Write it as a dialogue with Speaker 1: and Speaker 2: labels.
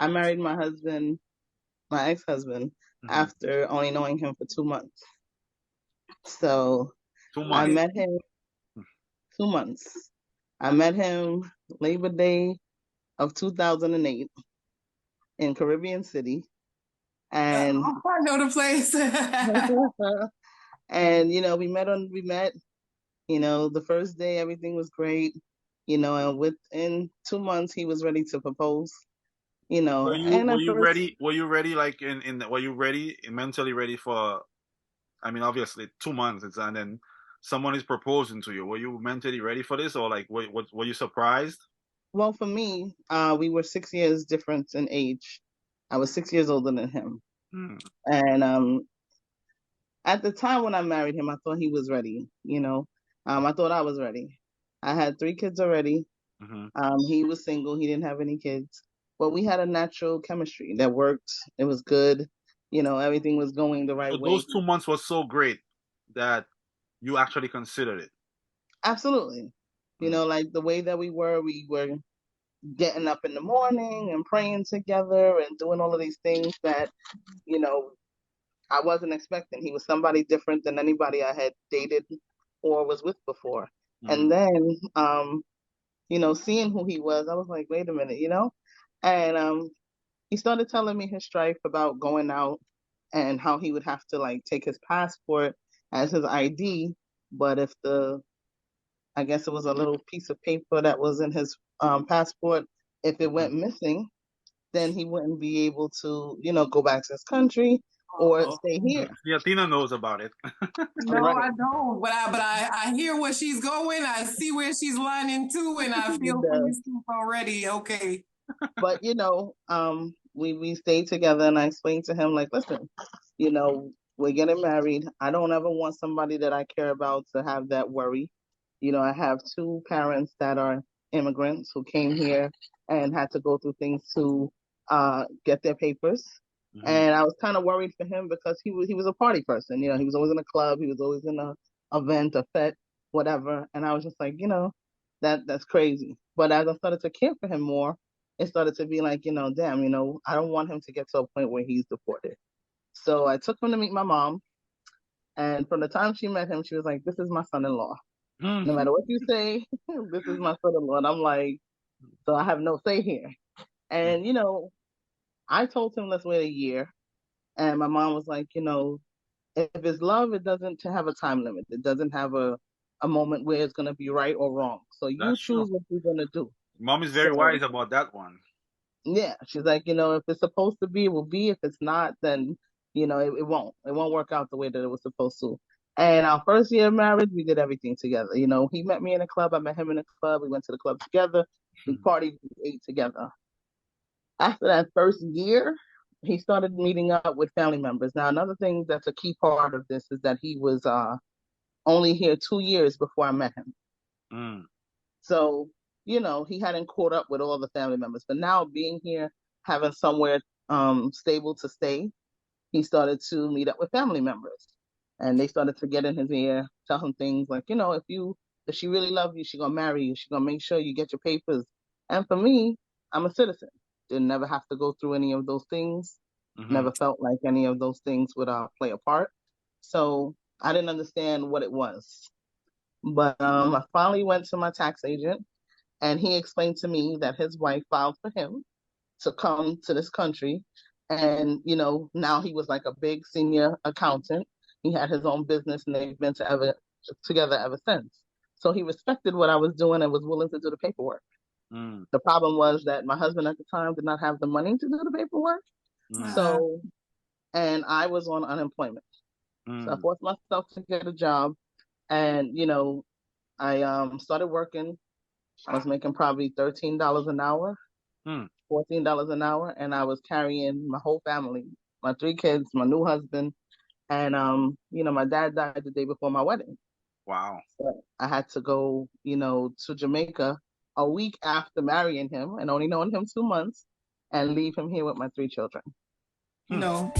Speaker 1: I married my husband, my ex-husband,
Speaker 2: Hmm.
Speaker 1: after only knowing him for 2 months. So
Speaker 2: Two
Speaker 1: I
Speaker 2: months.
Speaker 1: met him 2 months. I met him Labor Day of 2008 in Caribbean City. And
Speaker 3: I know the place.
Speaker 1: and we met, the first day everything was great, and within 2 months he was ready to propose, and
Speaker 2: Were
Speaker 1: at
Speaker 2: you
Speaker 1: first,
Speaker 2: ready? Were you ready? Like were you ready, mentally ready for? I mean, obviously 2 months, and then someone is proposing to you. Were you mentally ready for this, or like were you surprised?
Speaker 1: well, for me, we were 6 years difference in age. I was 6 years older than him.
Speaker 2: Mm,
Speaker 1: And at the time when I married him, I thought he was ready. I thought I was ready. I had 3 kids already.
Speaker 2: hmm.
Speaker 1: He was single, he didn't have any kids. But we had a natural chemistry that worked. It was good. Everything was going the right
Speaker 2: So
Speaker 1: way.
Speaker 2: those 2 months was so great that you actually considered it.
Speaker 1: Absolutely.
Speaker 2: Mm.
Speaker 1: Like the way that we were getting up in the morning and praying together and doing all of these things that, you know, I wasn't expecting. He was somebody different than anybody I had dated or was with before. And
Speaker 2: Mm.
Speaker 1: then, seeing who he was, I was like, wait a minute. And he started telling me his strife about going out and how he would have to like take his passport as his ID. But if I guess it was a little piece of paper that was in his passport, if it
Speaker 2: Mhm.
Speaker 1: went missing, then he wouldn't be able to, go back to his country or
Speaker 3: Oh,
Speaker 1: stay here.
Speaker 2: Yeah, Tina knows about it.
Speaker 3: no,
Speaker 1: Right.
Speaker 3: I don't. But I hear where she's going. I see where she's lining to, and I feel for you already. Okay.
Speaker 1: But we stayed together, and I explained to him like, listen, we're getting married. I don't ever want somebody that I care about to have that worry. I have two parents that are immigrants who came here and had to go through things to get their papers.
Speaker 2: Hmm.
Speaker 1: And I was kind of worried for him because he was a party person. He was always in a club, he was always in a event, a fete, whatever. And I was just like, that's crazy. But as I started to care for him more, it started to be like, damn, I don't want him to get to a point where he's deported. So I took him to meet my mom. And from the time she met him, she was like, this is my son in law.
Speaker 2: Mm.
Speaker 1: No matter what you say, this is my son in law. And I'm like, so I have no say here. And, I told him, let's wait a year. And my mom was like, if it's love, it doesn't have a time limit. It doesn't have a moment where it's going to be right or wrong. So you
Speaker 2: That's true.
Speaker 1: choose what you're going to do.
Speaker 2: Mom is very
Speaker 1: So
Speaker 2: wise about that one.
Speaker 1: yeah, she's like, if it's supposed to be, it will be. If it's not, then it won't. It won't work out the way that it was supposed to. And our first year of marriage, we did everything together. He met me in a club, I met him in a club. We went to the club together. We partied, we ate together. After that first year, he started meeting up with family members. Now, another thing that's a key part of this is that he was only here 2 years before I met him.
Speaker 2: Mm.
Speaker 1: So, he hadn't caught up with all the family members. But now being here, having somewhere stable to stay, he started to meet up with family members. And they started to get in his ear, tell him things like, if she really loves you, she gonna marry you. She gonna make sure you get your papers. And for me, I'm a citizen. Didn't never have to go through any of those things.
Speaker 2: Hmm.
Speaker 1: Never felt like any of those things would play a part. So I didn't understand what it was. But I finally went to my tax agent, and he explained to me that his wife filed for him to come to this country. And, now he was like a big senior accountant. He had his own business, and they've been together ever since. So he respected what I was doing and was willing to do the paperwork.
Speaker 2: Mm.
Speaker 1: The problem was that my husband at the time did not have the money to do the paperwork.
Speaker 2: Mm.
Speaker 3: Uh,
Speaker 1: So, and I was on unemployment. So I
Speaker 2: Mm.
Speaker 1: forced myself to get a job. And, I started working. I was making probably $13 an hour,
Speaker 2: Mm.
Speaker 1: $14 an hour, and I was carrying my whole family, my 3 kids, my new husband, and my dad died the day before my wedding.
Speaker 2: Wow.
Speaker 1: So I had to go, to Jamaica a week after marrying him and only knowing him 2 months, and leave him here with my 3 children.
Speaker 2: Hmm.
Speaker 3: no.